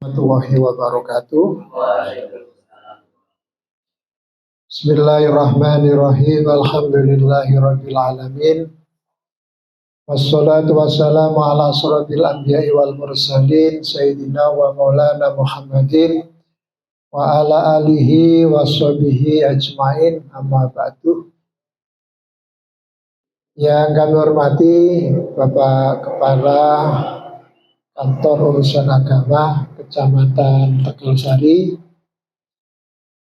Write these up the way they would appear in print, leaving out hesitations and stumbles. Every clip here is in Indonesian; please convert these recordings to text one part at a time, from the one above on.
Warahmatullahi wabarakatuh. Bismillahirrahmanirrahim. Alhamdulillahirabbil alamin. Wassalatu wassalamu ala asyrofil anbiya'i wal mursalin sayyidina wa maulana Muhammadin wa ala alihi washabihi ajmain, amma ba'du. Yang kami hormati Bapak Kepala Kantor Urusan Agama Kecamatan Tegalsari,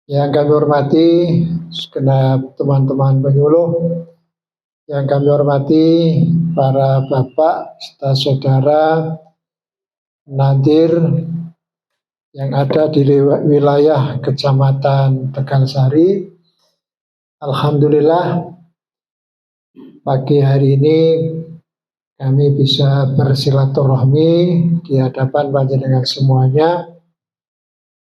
yang kami hormati segenap teman-teman penyuluh, yang kami hormati para bapak serta saudara nadir yang ada di wilayah Kecamatan Tegalsari. Alhamdulillah, pagi hari ini kami bisa bersilaturahmi di hadapan panjenengan semuanya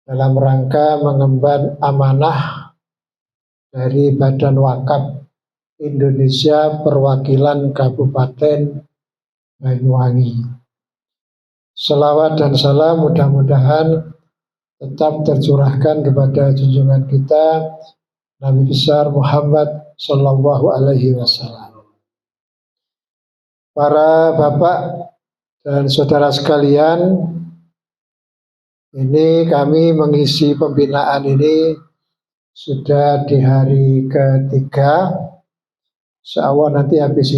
dalam rangka mengemban amanah dari Badan Wakaf Indonesia Perwakilan Kabupaten Banyuwangi. Selawat dan salam mudah-mudahan tetap tercurahkan kepada junjungan kita Nabi besar Muhammad Sallallahu Alaihi Wasallam. Para bapak dan saudara sekalian, ini kami mengisi pembinaan ini sudah di hari ketiga. Insyaallah nanti habis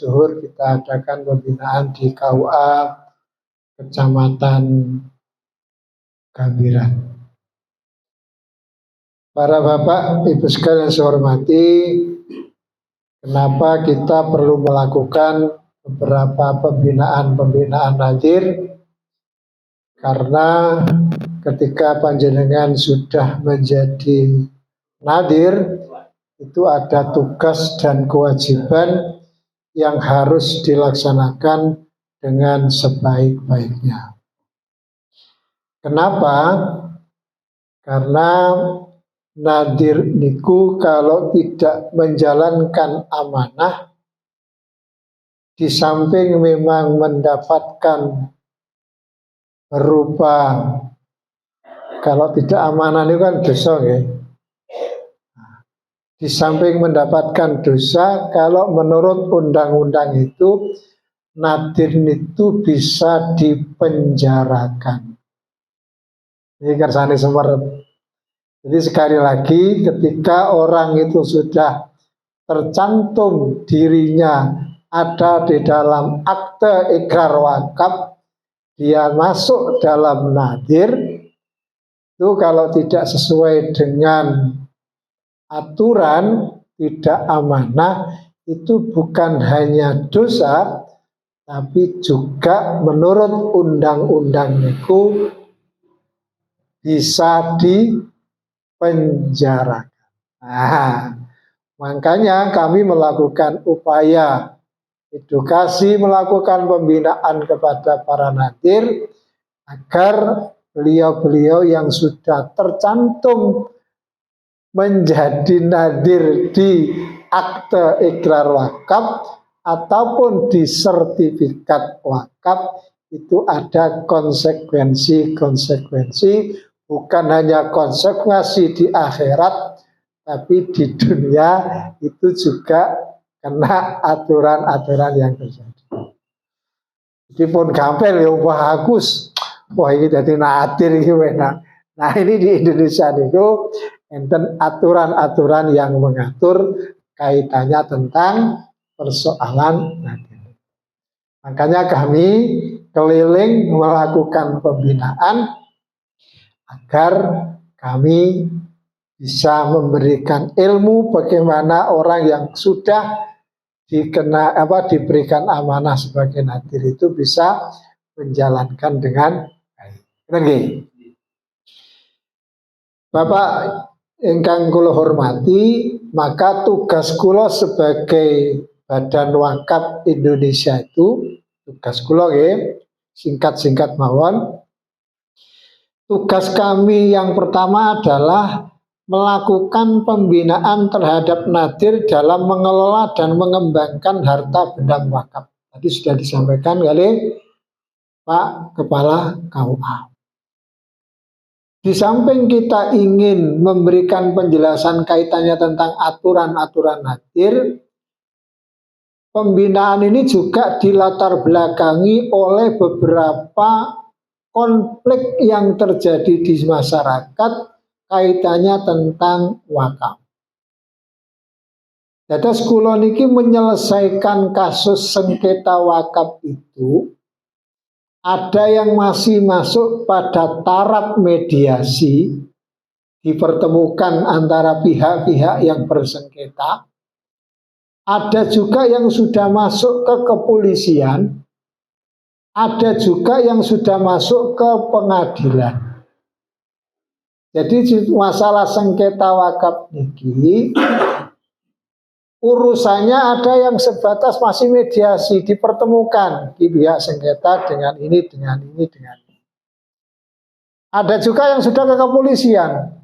zuhur kita adakan pembinaan di KUA Kecamatan Gambiran. Para bapak, ibu sekalian saya hormati, kenapa kita perlu melakukan beberapa pembinaan nadir? Karena ketika panjenengan sudah menjadi nadir, itu ada tugas dan kewajiban yang harus dilaksanakan dengan sebaik-baiknya. Kenapa? Karena nadir niku kalau tidak menjalankan amanah, di samping memang mendapatkan berupa, kalau tidak amanah itu kan dosa ya. Di samping mendapatkan dosa, kalau menurut undang-undang itu nadir itu bisa dipenjarakan. Ini kersane semerep. Jadi sekali lagi, ketika orang itu sudah tercantum dirinya ada di dalam akte ikrar wakaf, dia masuk dalam nadir, itu kalau tidak sesuai dengan aturan, tidak amanah, itu bukan hanya dosa, tapi juga menurut undang-undang itu bisa dipenjarakan. Nah, makanya kami melakukan upaya edukasi, melakukan pembinaan kepada para nadir agar beliau-beliau yang sudah tercantum menjadi nadir di akte ikrar wakaf ataupun di sertifikat wakaf itu ada konsekuensi, bukan hanya konsekuensi di akhirat, tapi di dunia itu juga kena aturan-aturan yang terjadi. Jadi pun gampil ya bagus. Wah ini jadi nadir iki enak. Nah ini di Indonesia itu enten aturan-aturan yang mengatur kaitannya tentang persoalan nadir. Makanya kami keliling melakukan pembinaan agar kami bisa memberikan ilmu bagaimana orang yang sudah diberikan amanah sebagai nadir itu bisa menjalankan dengan baik. Bapak ingkang kula hormati, maka tugas kula sebagai Badan Wakaf Indonesia itu, tugas kula nggih, singkat-singkat mawon. Tugas kami yang pertama adalah melakukan pembinaan terhadap nadir dalam mengelola dan mengembangkan harta benda wakaf. Tadi sudah disampaikan oleh Pak Kepala KUA. Di samping kita ingin memberikan penjelasan kaitannya tentang aturan-aturan nadir, pembinaan ini juga dilatar belakangi oleh beberapa konflik yang terjadi di masyarakat kaitannya tentang wakaf. Dados kula niki menyelesaikan kasus sengketa wakaf itu, ada yang masih masuk pada taraf mediasi, dipertemukan antara pihak-pihak yang bersengketa. Ada juga yang sudah masuk ke kepolisian, ada juga yang sudah masuk ke pengadilan. Jadi masalah sengketa wakaf niki urusannya ada yang sebatas masih mediasi, dipertemukan di pihak sengketa dengan ini, dengan ini, dengan ini. Ada juga yang sudah ke kepolisian.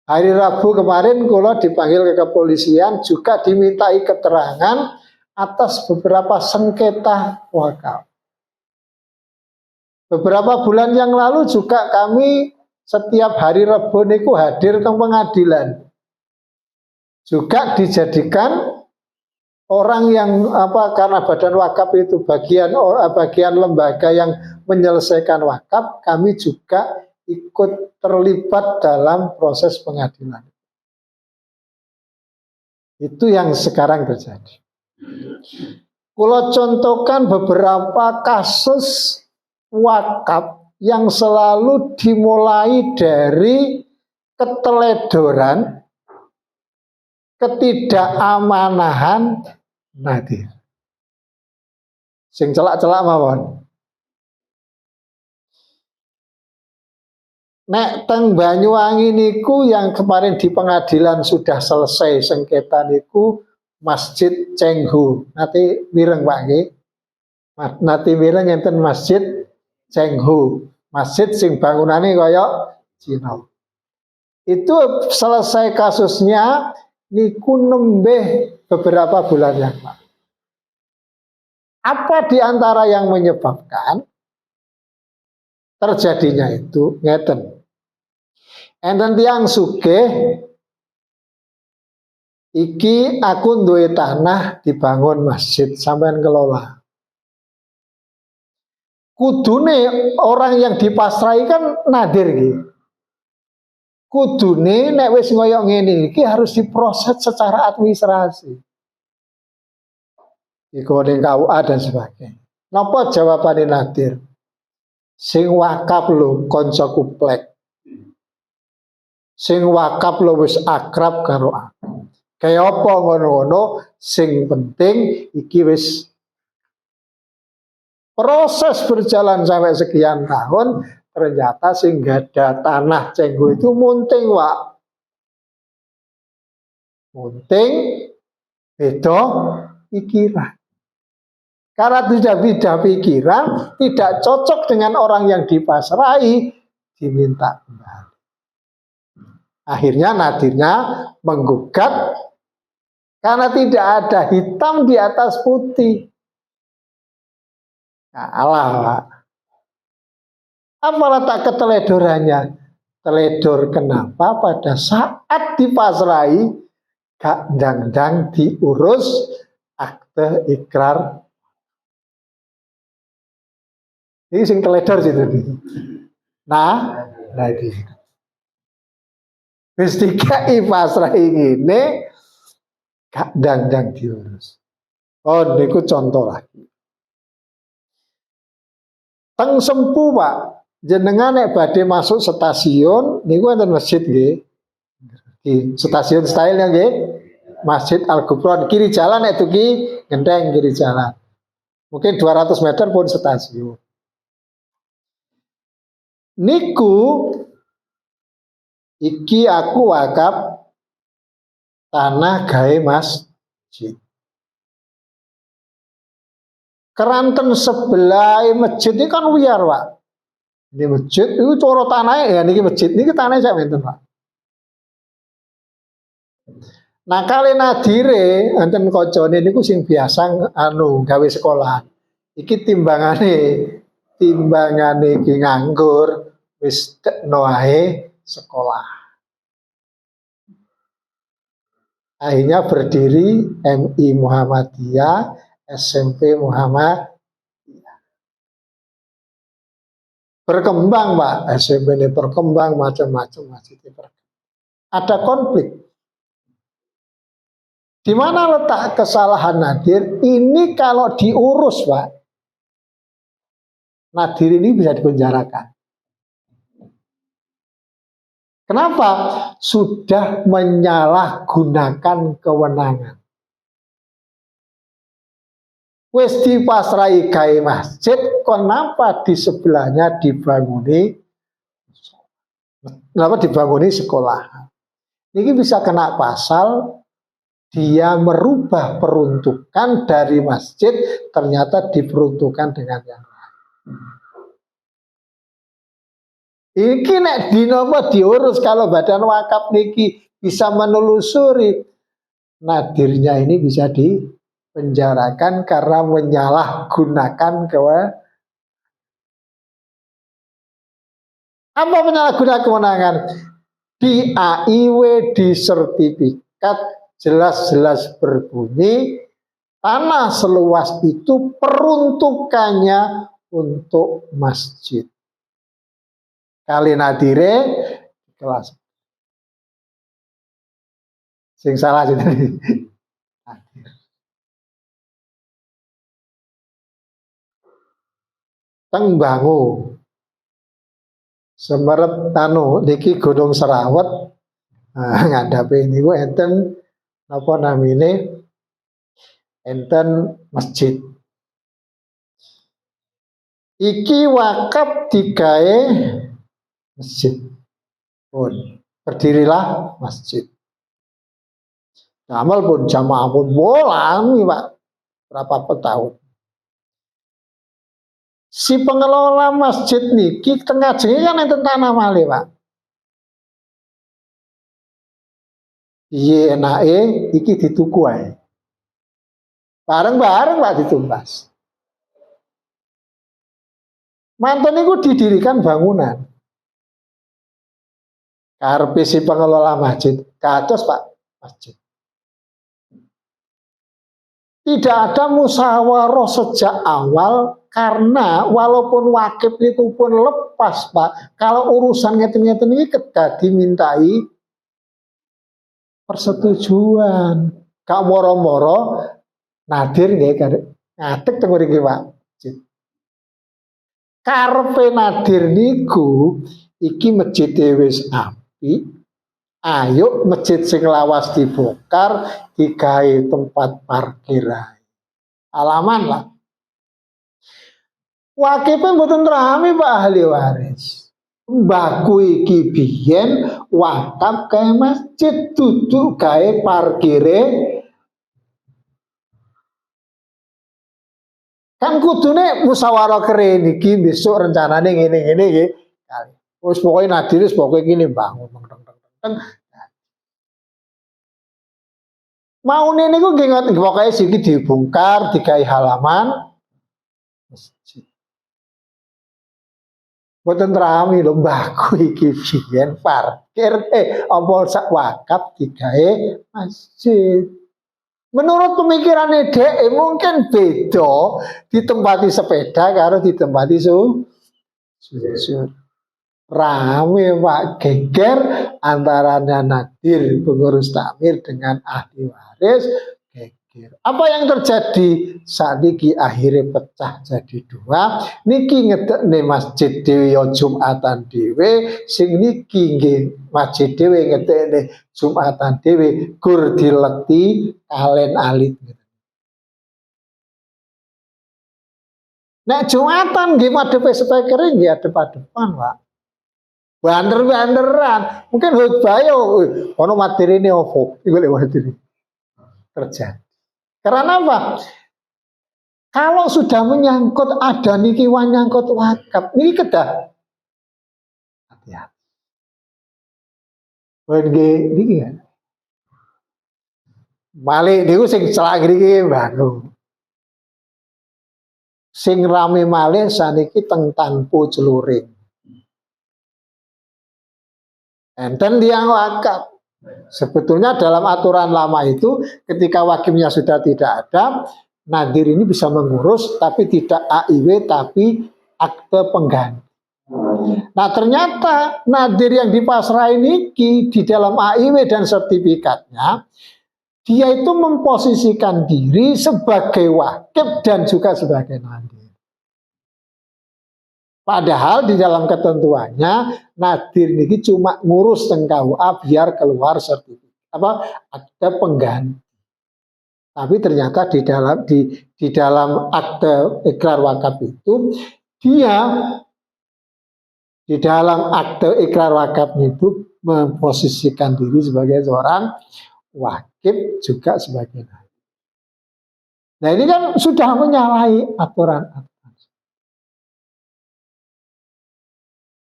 Hari Rabu kemarin kula dipanggil ke kepolisian, juga dimintai keterangan atas beberapa sengketa wakaf. Beberapa bulan yang lalu juga kami setiap hari Rabu niku hadir ke pengadilan. Juga dijadikan orang yang karena badan wakaf itu bagian lembaga yang menyelesaikan wakaf, kami juga ikut terlibat dalam proses pengadilan. Itu yang sekarang terjadi. Kalau contohkan beberapa kasus wakaf yang selalu dimulai dari keteledoran, ketidakamanan nadir. Sing celak-celak mawon. Nek teng Banyuwangi niku yang kemarin di pengadilan sudah selesai sengketa niku Masjid Cengho. Nanti mireng Pak nggih. Nanti mireng enten Masjid Cengho. Masjid sing bangunane kaya Cina. Itu selesai kasusnya niku nembeh beberapa bulan yang lalu. Apa di antara yang menyebabkan terjadinya itu? Ngeten. Enten tiyang sugih iki aku duwe tanah dibangun masjid sampean kelola. Kudune orang yang dipasrai kan nadir gitu. Kudune nek wis ngoyo ngene iki harus diproses secara administrasi. Iku ning KUA dan sebagainya. Napa jawabane nadir? Sing wakaf lho kanca kuplek. Sing wakaf lho wis akrab karo aku. Kaya apa ngono-ngono, sing penting iki wis proses berjalan sampai sekian tahun, ternyata sing gada tanah Cengho itu munting, Wak. Munting beda pikiran. Karena tidak beda pikiran, tidak cocok dengan orang yang dipasrai, diminta kembali. Akhirnya nadirnya menggugat karena tidak ada hitam di atas putih. Nah, Allah, Pak. Apa letak keteledorannya? Teledor kenapa pada saat dipasrai gak dang-dang diurus akte ikrar. Ini sing teledor situ. Nah ini. Wis dikai pasrai ngene gak dang-dang diurus. Oh, niku contoh lagi. Teng Sempu, Pak, jenengan nek badhe masuk stasiun niku wonten masjid nggih. Di stasiun style nggih. Masjid Al-Gufron kiri jalan nek tuki genteng kiri jalan. Mungkin 200 meter pun stasiun. Niku iki aku wakaf tanah gawe masjid. Keranten sebelah masjid ini kan wiyar, Pak. Ini masjid itu coro tanahnya ya niki masjid niki tanahnya saya menten, Pak. Nah kali nadire enten kocone niku sing biasa gawe sekolah. Iki timbangane iki nganggur wis tekno ae sekolah. Akhirnya berdiri MI Muhammadiyah, SMP Muhammadiyah. Berkembang, Pak. SMP ini berkembang macam-macam, masjidnya berkembang. Ada konflik. Di mana letak kesalahan Nadir? Ini kalau diurus, Pak, Nadir ini bisa dipenjarakan. Kenapa? Sudah menyalahgunakan kewenangan. Wis dipasrai gawe masjid, kenapa di sebelahnya dibanguni sekolah? Ini bisa kena pasal dia merubah peruntukan dari masjid ternyata diperuntukkan dengan yang lain. Iki nek dinapa diurus kalau badan wakaf niki bisa menelusuri Nadirnya ini bisa dipenjarakan karena menyalahgunakan apa penyalahgunaan kewenangan? Di AIW di sertifikat jelas-jelas berbunyi tanah seluas itu peruntukannya untuk masjid. Kali Nadire kelas. Sing salah jadi Nadir. Teng Bangu. Semerep tanu niki Gunung Serawet. Nah, ngadapi niku enten napa namine? Enten masjid. Iki wakaf digawe masjid pun berdirilah masjid. Amal pun jamaah pun bolang Pak berapa tahun. Si pengelola masjid niki tengah jengi kan enten tanah malih Pak. Iya enake iki dituku ae. Bareng-bareng Pak ditumbas. Mantun niku didirikan bangunan. Karepe si pengelola masjid, kados Pak masjid. Tidak ada musyawarah sejak awal karena walaupun wakif itu pun lepas Pak, kalau urusan ngeten-ngeten ini kedah dimintai persetujuan. Kak moro-moro Nadir nggih ngadeg teng mriki Pak. Karepe Nadir niku iki masjid wis ayo masjid sing lawas dibongkar digawe tempat parkir. Alaman lah. Wakifnya mboten rame Pak ahli waris. Mbahku iki biyen wakaf kae masjid duduk gawe parkire. Kan kudune musyawarah keren iki besok rencanane ngene-ngene nggih. Wis pokoke Nadir wis pokoke gini bangun. Maune niku nggih pokoke siki dibongkar, digawe halaman masjid. Boten rame lho mbahku iki biyen parkir apa sak wakaf digawe masjid. Menurut pemikirannya dhek mungkin beda ditempati sepeda karo ditempati sujud. Rame Pak geger antaranya Nadir pengurus takmir dengan ahli waris geger. Apa yang terjadi saat ini akhirnya pecah jadi dua. Niki ngedekne masjid dhewe ya Jumatan dhewe, sing niki nggih masjid dhewe ngedekne Jumatan dhewe gur dileti kalen alit. Nek Jumatan nggih madhepe speaker nggih adep-adepan Pak. Banter-banteran. Mungkin khotbah yo ono materine opo? Iku lek materi. Terjadi. Karena apa? Kalau sudah menyangkut ada niki nyangkut wakaf, niki kedah. Hati-hati. Nggih niki kan. Malih niku sing celak niki baru. Sing rame malih saniki teng Tanpo Celuring. Enten tiang wakaf. Sebetulnya dalam aturan lama itu ketika wakilnya sudah tidak ada, nadir ini bisa mengurus tapi tidak AIW tapi akte pengganti. Nah ternyata nadir yang dipasrah ini di dalam AIW dan sertifikatnya, dia itu memposisikan diri sebagai wakil dan juga sebagai nadir. Padahal di dalam ketentuannya nadir ini cuma ngurus teng KUA biar keluar sertifikat akte pengganti. Tapi ternyata di dalam akte ikrar wakaf itu dia di dalam akte ikrar wakafnya itu memposisikan diri sebagai seorang wakil juga sebagai nadir. Nah ini kan sudah menyalahi aturan.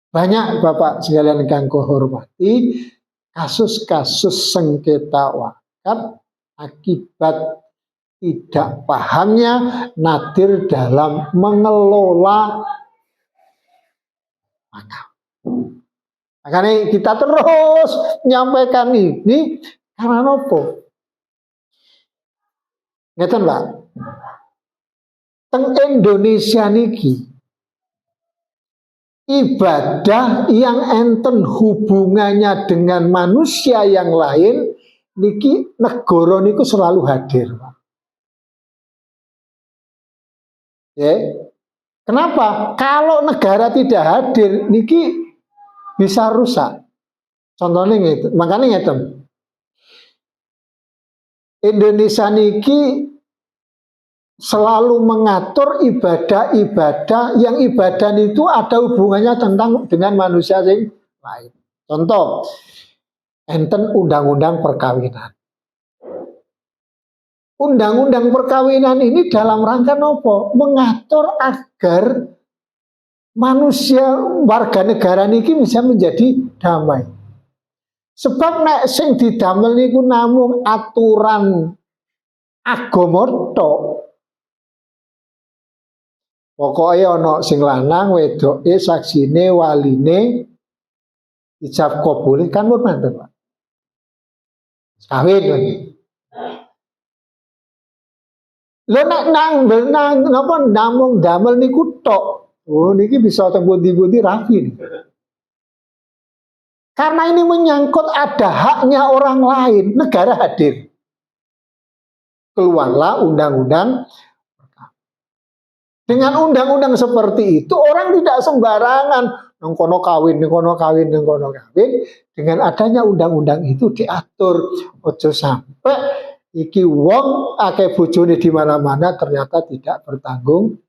Banyak Bapak sekalian kang hormati kasus-kasus sengketa wakaf akibat tidak pahamnya nadir dalam mengelola wakaf. Makanya kita terus menyampaikan ini karena nopo. Ngeten Pak. Teng Indonesia niki ibadah yang enten hubungannya dengan manusia yang lain niki negara niku selalu hadir, Pak. Ya. Kenapa? Kalau negara tidak hadir niki bisa rusak. Contohnya gitu. Makanya ngeten. Indonesia niki selalu mengatur ibadah-ibadah yang ibadah itu ada hubungannya dengan manusia yang lain. Contoh, enten undang-undang perkawinan. Undang-undang perkawinan ini dalam rangka nopo? Mengatur agar manusia warga negara niki bisa menjadi damai. Sebab nek sing didamel niku namung aturan agama tok. Pokoknya ana sing lanang wedoke saksine waline ijab kabul kan pun manten, Pak. Kawin lagi. Lho nek napa namung damel niku tok. Oh niki bisa tembuti-buti rapi nih. Karena ini menyangkut ada haknya orang lain, negara hadir. Keluarlah undang-undang. Dengan undang-undang seperti itu orang tidak sembarangan nengkono kawin. Dengan adanya undang-undang itu diatur. Ojo sampai iki wong akeh bojone di mana-mana ternyata tidak bertanggung.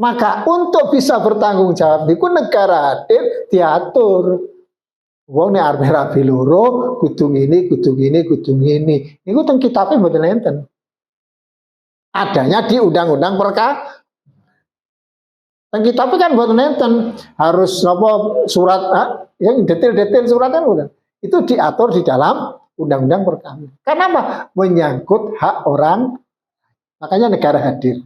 Maka untuk bisa bertanggung jawab niku negara hadir diatur. Wong nek arep rabi loro kudu ngene. Niku teng kitabe mboten enten. Adanya di undang-undang teng kitabe kan mboten enten. Harus napa surat yang detail-detail surat kan mboten. Itu diatur di dalam undang-undang perkawinan. Karena apa? Menyangkut hak orang. Makanya negara hadir.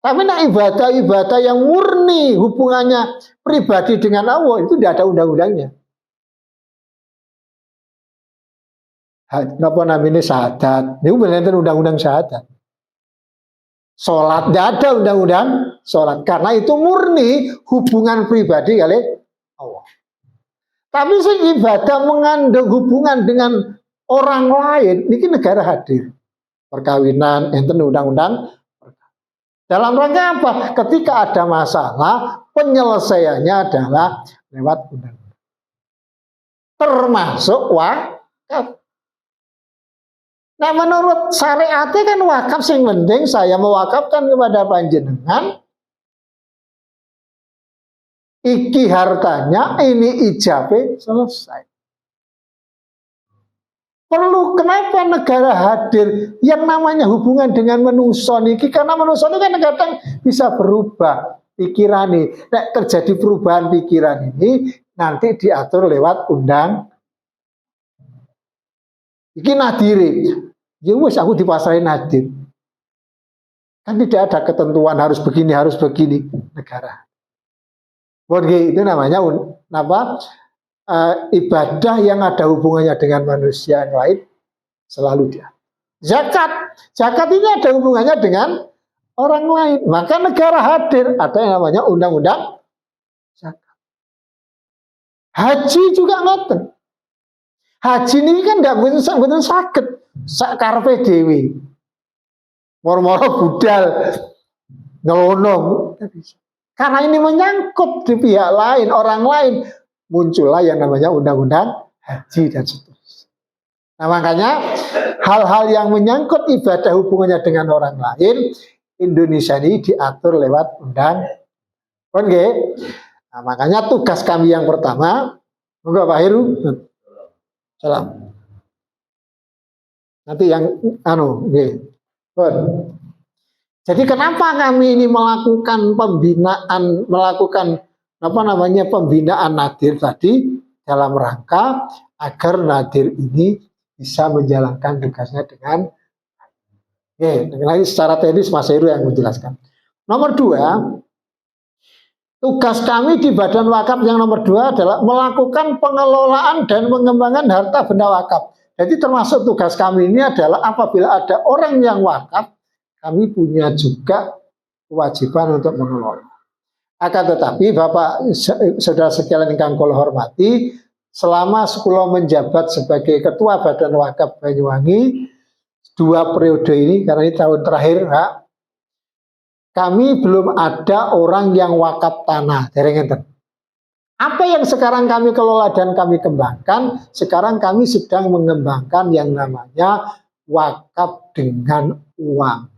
Tapi nah ibadah-ibadah yang murni hubungannya pribadi dengan Allah itu tidak ada undang-undangnya. Napa namanya syahadat? Ini benar undang-undang syahadat. Sholat tidak ada undang-undang sholat karena itu murni hubungan pribadi kali Allah. Tapi ibadah mengandung hubungan dengan orang lain, ini negara hadir. Perkawinan, enten undang-undang. Dalam rangka apa? Ketika ada masalah, penyelesaiannya adalah lewat undang-undang. Termasuk wakaf. Nah menurut syariatnya kan wakaf sing penting saya mewakafkan kepada panjenengan. Iki hartanya, ini ijabe selesai. Perlu kenapa negara hadir yang namanya hubungan dengan manusia niki karena manusia ini kan kadang bisa berubah pikiran ini. Nek terjadi perubahan pikiran ini nanti diatur lewat undang. Iki nadiri. Ya wis aku dipasrahin nadir. Kan tidak ada ketentuan harus begini negara. Itu namanya ibadah yang ada hubungannya dengan manusia yang lain selalu dia. Zakat ini ada hubungannya dengan orang lain. Maka negara hadir, ada yang namanya undang-undang zakat. Haji juga ngoten. Haji ini kan tidak betul sakit, sakarpe dewi, moro-moro budal, nolong. Karena ini menyangkut di pihak lain, orang lain, muncullah yang namanya undang-undang haji dan seterusnya. Nah makanya hal-hal yang menyangkut ibadah hubungannya dengan orang lain, Indonesia ini diatur lewat undang. Nah, makanya tugas kami yang pertama, monggo Pak Heru. Salam. Nanti yang Jadi kenapa kami ini melakukan pembinaan Nadir tadi dalam rangka agar Nadir ini bisa menjalankan tugasnya dengan lagi secara teknis Mas Heru yang menjelaskan. Nomor 2, tugas kami di Badan Wakaf yang nomor 2 adalah melakukan pengelolaan dan pengembangan harta benda wakaf. Jadi termasuk tugas kami ini adalah apabila ada orang yang wakaf, kami punya juga kewajiban untuk mengelola. Akan tetapi Bapak Saudara sekalian ingkang kula hormati, selama sekolah menjabat sebagai Ketua Badan Wakaf Banyuwangi 2 periode ini, karena ini tahun terakhir, kami belum ada orang yang wakaf tanah. Apa yang sekarang kami kelola dan kami kembangkan, sekarang kami sedang mengembangkan yang namanya wakaf dengan uang.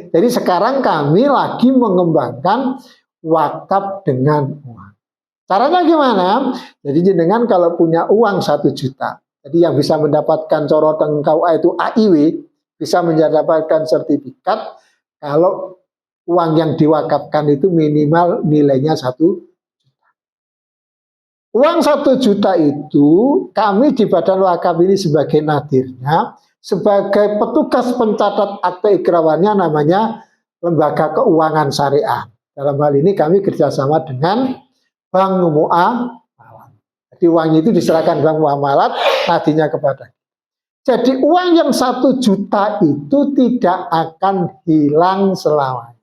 Jadi sekarang kami lagi mengembangkan wakaf dengan uang. Caranya gimana? Jadi jenengan kalau punya uang 1 juta, jadi yang bisa mendapatkan corotan KUA itu AIW, bisa mendapatkan sertifikat kalau uang yang diwakafkan itu minimal nilainya 1 juta. Uang 1 juta itu kami di Badan Wakaf ini sebagai nadirnya, sebagai petugas pencatat akte ikrawannya namanya Lembaga Keuangan Syariah. Dalam hal ini kami kerjasama dengan Bank Muamalat. Jadi uang itu diserahkan Bank Muamalat, tadinya kepada. Jadi uang yang 1 juta itu tidak akan hilang selamanya.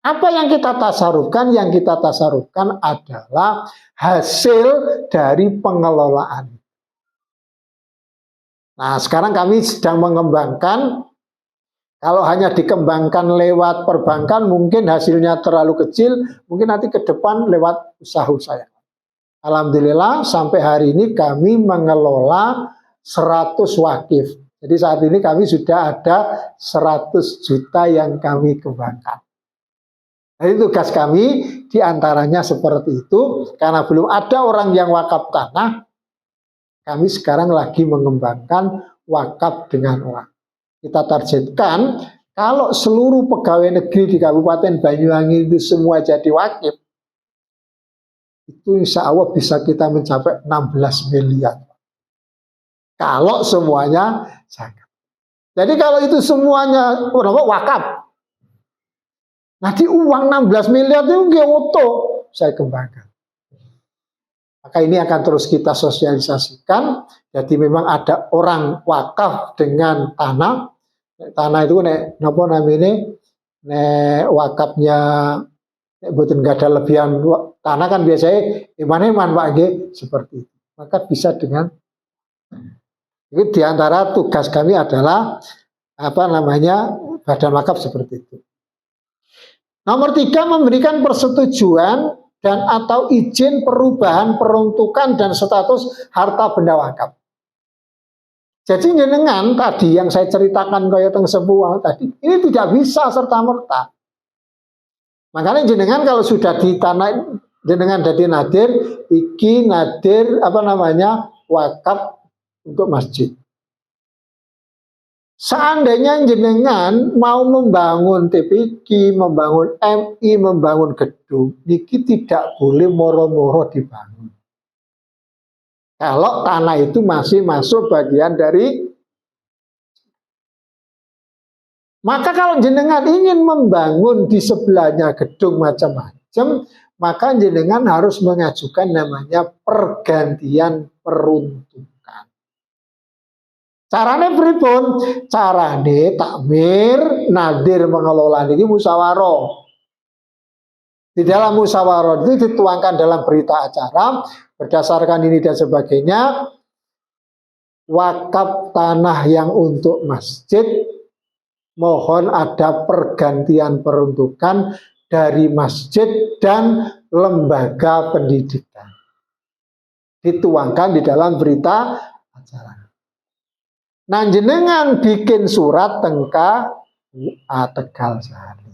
Apa yang kita tasarufkan? Yang kita tasarufkan adalah hasil dari pengelolaan. Nah, sekarang kami sedang mengembangkan. Kalau hanya dikembangkan lewat perbankan, mungkin hasilnya terlalu kecil. Mungkin nanti ke depan lewat usaha-usaha. Alhamdulillah sampai hari ini kami mengelola 100 wakif. Jadi saat ini kami sudah ada 100 juta yang kami kembangkan. Jadi tugas kami diantaranya seperti itu. Karena belum ada orang yang wakaf tanah, kami sekarang lagi mengembangkan wakaf dengan uang. Kita targetkan kalau seluruh pegawai negeri di Kabupaten Banyuwangi itu semua jadi wakif, itu insya Allah bisa kita mencapai 16 miliar. Kalau semuanya zakat. Jadi kalau itu semuanya wakaf, nanti uang 16 miliar itu auto saya kembangkan. Maka ini akan terus kita sosialisasikan. Jadi memang ada orang wakaf dengan tanah. Tanah itu wakafnya betul nggak ada lebihan tanah kan biasanya iman-iman Pak G seperti itu. Maka bisa dengan itu diantara tugas kami adalah Badan Wakaf seperti itu. Nomor 3, memberikan persetujuan dan atau izin perubahan peruntukan dan status harta benda wakaf. Jadi jenengan tadi yang saya ceritakan kaya teng sepuh tadi, ini tidak bisa serta-merta. Makanya jenengan kalau sudah di tanah jenengan jadi nadir, iki nadir wakaf untuk masjid. Seandainya jenengan mau membangun TPQ, membangun MI, membangun gedung, niki tidak boleh moro-moro dibangun. Kalau tanah itu masih masuk bagian dari, Maka kalau jenengan ingin membangun di sebelahnya gedung macam-macam, maka jenengan harus mengajukan namanya pergantian peruntukan. Carane pripun? Carane takmir, nadir mengelola ini musyawarah. Di dalam musyawarah itu dituangkan dalam berita acara, berdasarkan ini dan sebagainya, wakaf tanah yang untuk masjid, mohon ada pergantian peruntukan dari masjid dan lembaga pendidikan. Dituangkan di dalam berita acara. Nah, jenengan bikin surat tengka KUA Tegalsari.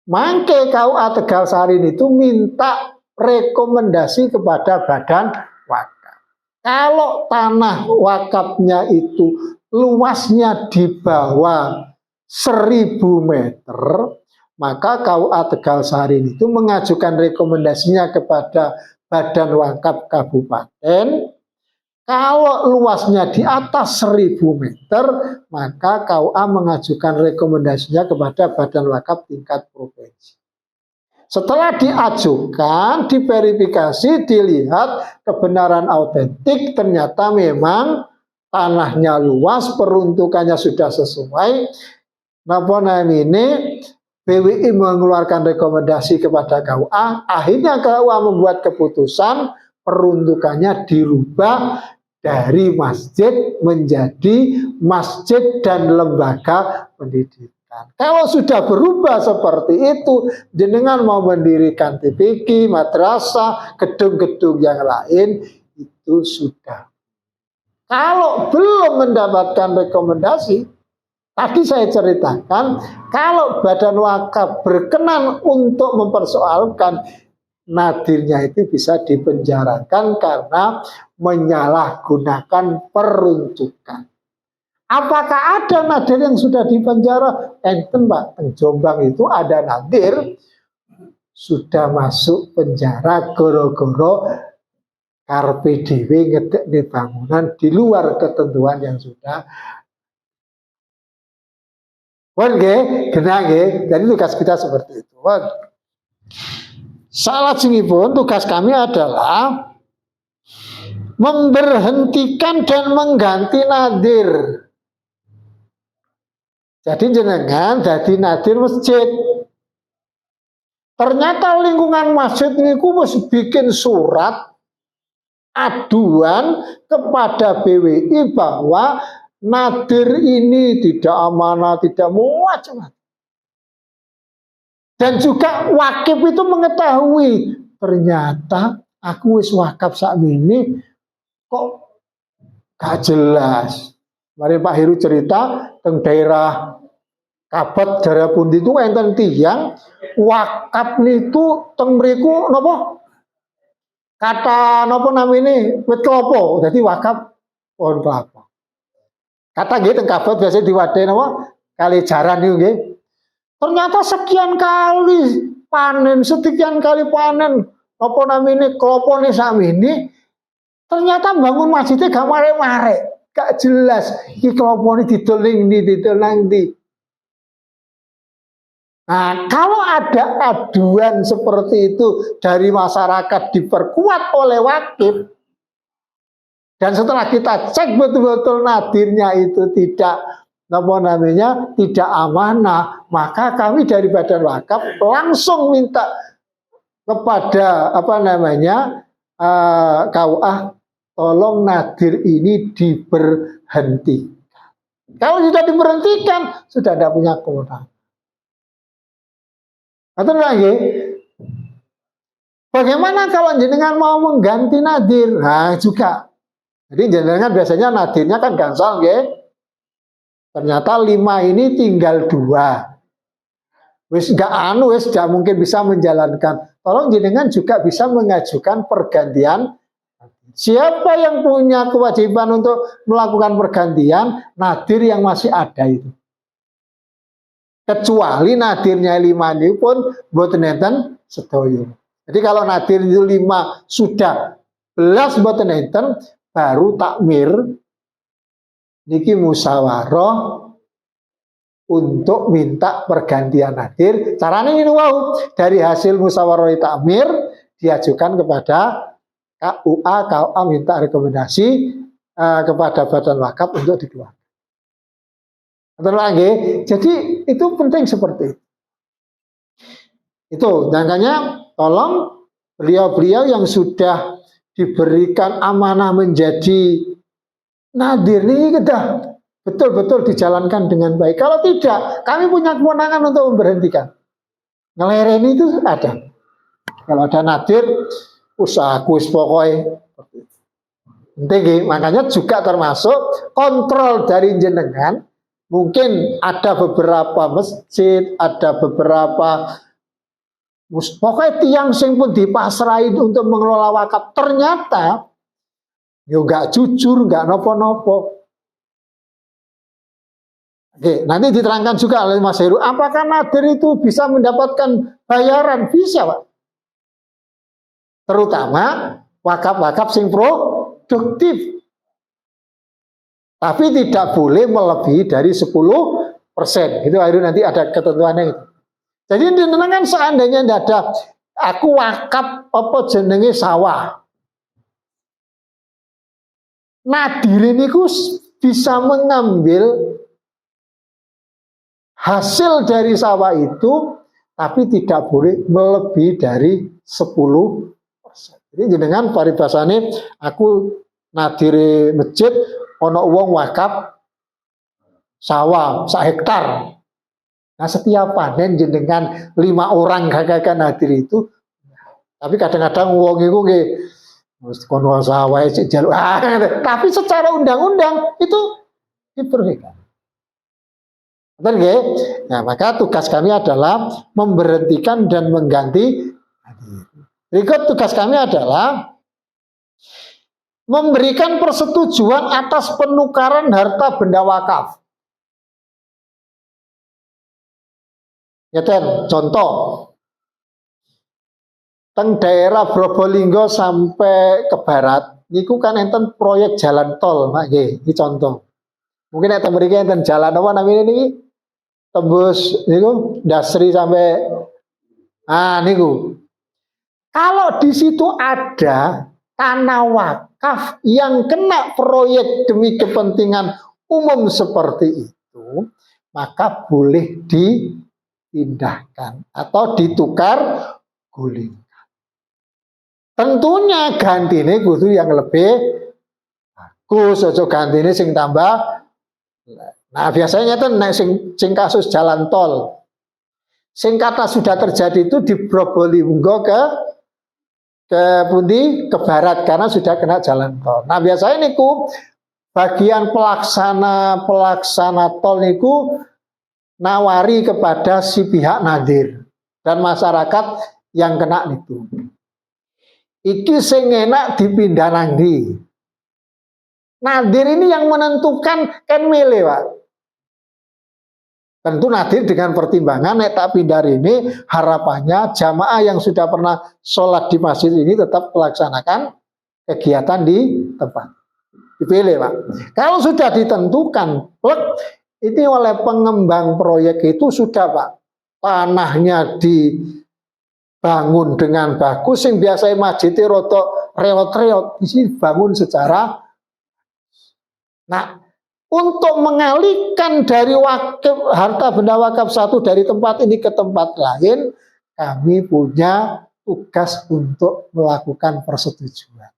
Mangke KUA Tegalsari itu minta rekomendasi kepada badan wakaf. Kalau tanah wakafnya itu luasnya di bawah 1000 meter, maka KUA Tegalsari itu mengajukan rekomendasinya kepada badan wakaf kabupaten. Kalau luasnya di atas 1000 meter, maka KUA mengajukan rekomendasinya kepada badan wakaf tingkat provinsi. Setelah diajukan, diverifikasi, dilihat kebenaran autentik, ternyata memang tanahnya luas, peruntukannya sudah sesuai. Napa ini BWI mengeluarkan rekomendasi kepada KUA, akhirnya KUA membuat keputusan peruntukannya dirubah dari masjid menjadi masjid dan lembaga pendidikan. Kalau sudah berubah seperti itu, jenengan mau mendirikan TPQ, madrasah, gedung-gedung yang lain, itu sudah. Kalau belum mendapatkan rekomendasi, tadi saya ceritakan, kalau badan wakaf berkenan untuk mempersoalkan, nadirnya itu bisa dipenjarakan karena menyalahgunakan peruntukan. Apakah ada nadir yang sudah dipenjara? Enten Pak, di Jombang itu ada nadir sudah masuk penjara goro-goro karpe dhewe ngedek di bangunan di luar ketentuan yang sudah. Oke, kena jadi tugas kita seperti itu. Salah pun tugas kami adalah memberhentikan dan mengganti nadir. Jadi jenengan jadi nadir masjid. Ternyata lingkungan masjid ini mesti bikin surat aduan kepada BWI bahwa nadir ini tidak amanah, tidak macam-macam. Dan juga wakif itu mengetahui ternyata aku wis wakaf saat ini kok gak jelas. Mari Pak Heru cerita tentang daerah Kabat Jarapundi itu enten tiyang wakaf niku teng mriku napa? Kata napa namine wit klopo, dadi wakaf pohon kelapa. Kata nggih teng Kabat biasa diwadahi napa? Kali jaran niku nggih. Ternyata sekian kali panen, apa namanya kelopone sakmene, ternyata bangun masjidnya gak mare-mare, gak jelas. Iki kelopone didol nang ndi. Nah, kalau ada aduan seperti itu dari masyarakat diperkuat oleh wakif, dan setelah kita cek betul-betul nadirnya itu tidak tidak amanah, maka kami dari badan wakaf langsung minta kepada KUA, tolong nadir ini diberhentikan. Kalau sudah diberhentikan, sudah tidak punya kewenangan. Atau lagi, bagaimana kalau jenengan mau mengganti nadir? Nah juga, jadi jenengan biasanya nadirnya kan gansal, ya. Ternyata 5 ini tinggal 2. Wis gak wis gak mungkin bisa menjalankan. Tolong jenengan juga bisa mengajukan pergantian. Siapa yang punya kewajiban untuk melakukan pergantian? Nadir yang masih ada itu. Kecuali nadirnya 5 ini pun mboten enten sedaya. Jadi kalau nadir itu 5 sudah belas mboten enten, baru takmir niki musyawarah untuk minta pergantian nadir. Caranya ini wow, dari hasil musyawarah takmir diajukan kepada KUA minta rekomendasi kepada badan wakaf untuk dikeluarkan. Jadi itu penting seperti itu. Itu makanya tolong beliau-beliau yang sudah diberikan amanah menjadi nadir ini kita betul-betul dijalankan dengan baik. Kalau tidak, kami punya kewenangan untuk memberhentikan. Ngelereni itu ada. Kalau ada nadir, usahaku pokoknya. Penting, makanya juga termasuk kontrol dari jenengan. Mungkin ada beberapa masjid, ada beberapa pokoknya tiang sing pun dipasrahin untuk mengelola wakaf. Ternyata yo nggak jujur, nggak nopo-nopo. Oke, nanti diterangkan juga oleh Mas Heru, apakah nadir itu bisa mendapatkan bayaran? Bisa, Pak. Terutama wakaf-wakaf sing produktif. Tapi tidak boleh melebihi dari 10%. Itu akhirnya nanti ada ketentuannya itu. Jadi kan seandainya tidak ada aku wakaf apa jenenge sawah. Nadir ini bisa mengambil hasil dari sawah itu, tapi tidak boleh melebihi dari 10%. Jadi jenengan paribasane aku nadire masjid ono uang wakaf sawah 1 hektar. Nah setiap panen jenengan 5 orang kakak nadir itu, tapi kadang-kadang uang itu nggih kono sawah jaluk. Tapi secara undang-undang itu diperbolehkan. Betul nggih? Nah, maka tugas kami adalah memberhentikan dan mengganti. Berikut tugas kami adalah memberikan persetujuan atas penukaran harta benda wakaf. Ya, contoh, teng daerah Probolinggo sampai ke barat, niku kan enten proyek jalan tol, Pak nggih, iki contoh. Mungkin enten mriki enten jalan apa namanya niki? Tembus niku Dasri sampai niku. Kalau di situ ada tanah wakaf yang kena proyek demi kepentingan umum seperti itu, maka boleh dipindahkan atau ditukar guling. Tentunya gantine kudu yang lebih bagus, aja gantine sing tambah. Nah, biasanya tuh sing kasus jalan tol. Sing kata sudah terjadi itu di Probolinggo ke pundi ke barat karena sudah kena jalan tol. Nah, biasanya niku bagian pelaksana tol niku nawari kepada si pihak nadir dan masyarakat yang kena niku. Iki sing enak dipindah nang ndi. Nadir ini yang menentukan kan milih, Pak. Tentu nadir dengan pertimbangan nek tak pindah ini harapannya jamaah yang sudah pernah sholat di masjid ini tetap melaksanakan kegiatan di tempat. Dipilih, Pak. Kalau sudah ditentukan, ini oleh pengembang proyek itu sudah, Pak. Tanahnya dibangun dengan bagus, yang biasanya masjidnya rotok reot-reot, di sini bangun secara. Nah, untuk mengalihkan dari harta benda wakaf satu dari tempat ini ke tempat lain, kami punya tugas untuk melakukan persetujuan.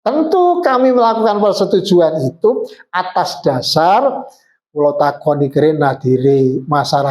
Tentu kami melakukan persetujuan itu atas dasar kula takoni kene nadire masyarakat